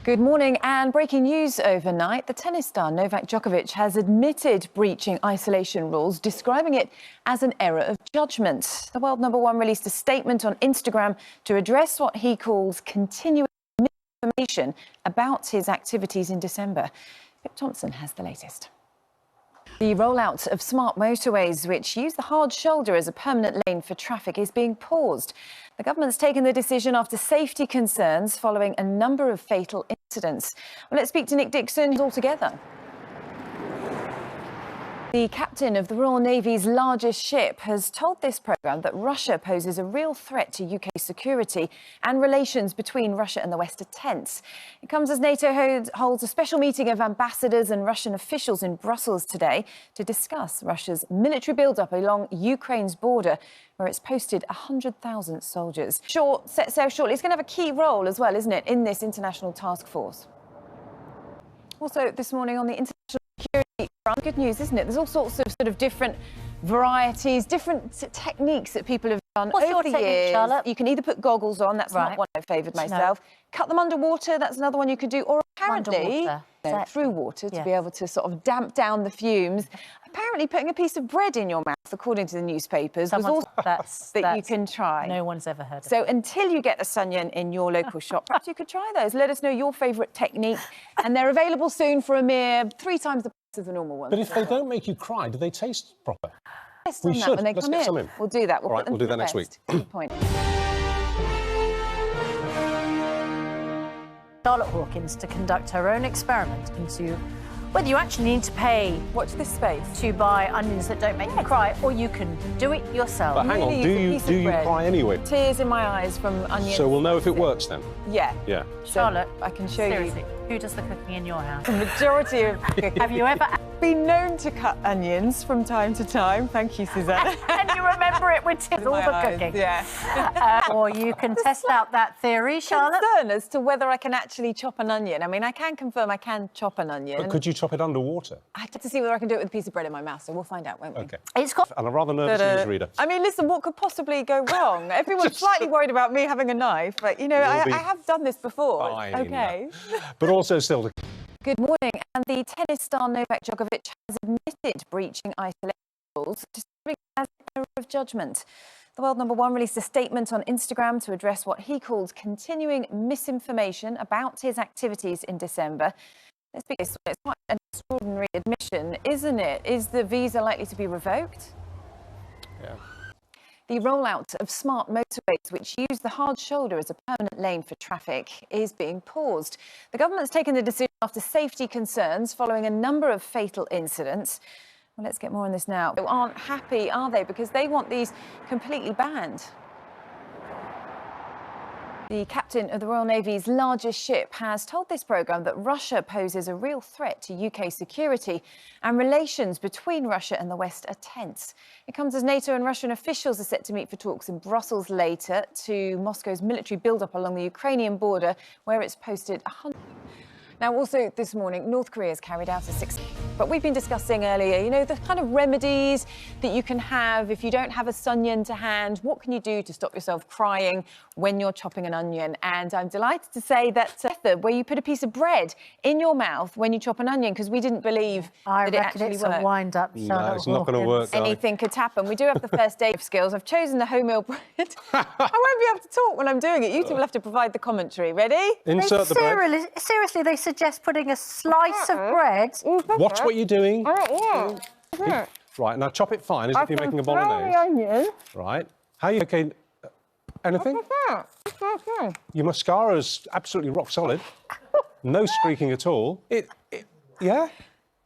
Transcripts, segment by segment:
Good morning, and breaking news overnight. The tennis star Novak Djokovic has admitted breaching isolation rules, describing it as an error of judgment. The world number one released a statement on Instagram to address what he calls continuing misinformation about his activities in December. Pip Thompson has the latest. The rollout of smart motorways, which use the hard shoulder as a permanent lane for traffic, is being paused. The government's taken the decision after safety concerns following a number of fatal incidents. Well, let's speak to Nick Dixon, who's all together. The captain of the Royal Navy's largest ship has told this programme that Russia poses a real threat to UK security, and relations between Russia and the West are tense. It comes as NATO holds a special meeting of ambassadors and Russian officials in Brussels today to discuss Russia's military build-up along Ukraine's border, where it's posted 100,000 soldiers. Set sail shortly. It's going to have a key role as well, isn't it, in this international task force? Also, this morning on the international security front, good news, isn't it? There's all sorts of different varieties, different techniques that people have done over the years. Charlotte? You can either put goggles on, that's not one I favoured myself. No. Cut them underwater, that's another one you could do. Or apparently, through water to be able to damp down the fumes. Apparently, putting a piece of bread in your mouth, according to the newspapers, was also that you can try. No one's ever heard of. So until you get the Sunyan in your local shop, perhaps you could try those. Let us know your favourite technique. And they're available soon for a mere 3 times the price of the normal ones. But if they don't make you cry, do they taste proper? We should. When they come get some in. We'll do that. We'll do that next week. Good point. Charlotte Hawkins to conduct her own experiment into whether you actually need to pay. Watch this space. To buy onions that don't make you cry, or you can do it yourself. But hang on, do you cry anyway? Tears in my eyes from onions. So we'll know if it works then? Yeah. Yeah. Charlotte, I can show seriously, who does the cooking in your house? The majority of cooking. Have you ever been known to cut onions from time to time? Thank you, Suzanne. And you remember it with all the cooking. Yeah. Or you can test out that theory, Charlotte. Concern as to whether I can actually chop an onion. I mean, I can confirm I can chop an onion. But could you chop it underwater? I have to see whether I can do it with a piece of bread in my mouth, so we'll find out, won't we? OK. It's got... And a rather nervous newsreader. I mean, listen, what could possibly go wrong? Everyone's slightly worried about me having a knife, but, you know, I have done this before. Fine. OK. But also still... Good morning. And the tennis star Novak Djokovic has admitted breaching isolation rules, describing it as an error of judgment. The world number one released a statement on Instagram to address what he calls continuing misinformation about his activities in December. Let's be honest, it's quite an extraordinary admission, isn't it? Is the visa likely to be revoked? Yeah. The rollout of smart motorways, which use the hard shoulder as a permanent lane for traffic, is being paused. The government's taken the decision after safety concerns following a number of fatal incidents. Well, let's get more on this now. They aren't happy, are they? Because they want these completely banned. The captain of the Royal Navy's largest ship has told this programme that Russia poses a real threat to UK security, and relations between Russia and the West are tense. It comes as NATO and Russian officials are set to meet for talks in Brussels later to Moscow's military build-up along the Ukrainian border, where it's posted 100. Now, also this morning, North Korea has carried out a 6... But we've been discussing earlier, you know, the kind of remedies that you can have if you don't have a Sunyan to hand. What can you do to stop yourself crying when you're chopping an onion? And I'm delighted to say that method where you put a piece of bread in your mouth when you chop an onion, because we didn't believe that it actually worked. A wind-up, Charlotte. No, it's not going to work. Anything could happen. We do have the first aid skills. I've chosen the wholemeal bread. I won't be able to talk when I'm doing it. You two will have to provide the commentary. Ready? Insert the bread. Seriously, they suggest putting a slice of bread. Watch what you're doing. Yeah. Right, now chop it fine as if you're making a bolognese. Right. How are you making anything? Your mascara's absolutely rock solid. No streaking at all. Yeah?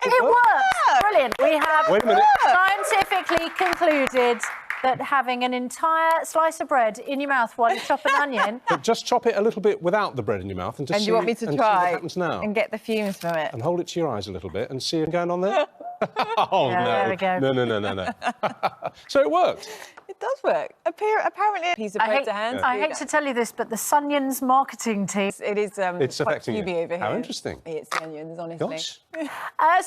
It works! Brilliant. We have Wait a minute. scientifically concluded that having an entire slice of bread in your mouth while you chop an onion... But just chop it a little bit without the bread in your mouth and just you want me to see try what happens now. and get the fumes from it. And hold it to your eyes a little bit and see it going on there. Oh, yeah, no. There we go. No. So it worked. It does work. Apparently, a piece of bread to hand. I hate to tell you this, but the Sunyan's marketing team... It is it's affecting you. over here. How interesting. It's the onions, honestly. Gosh.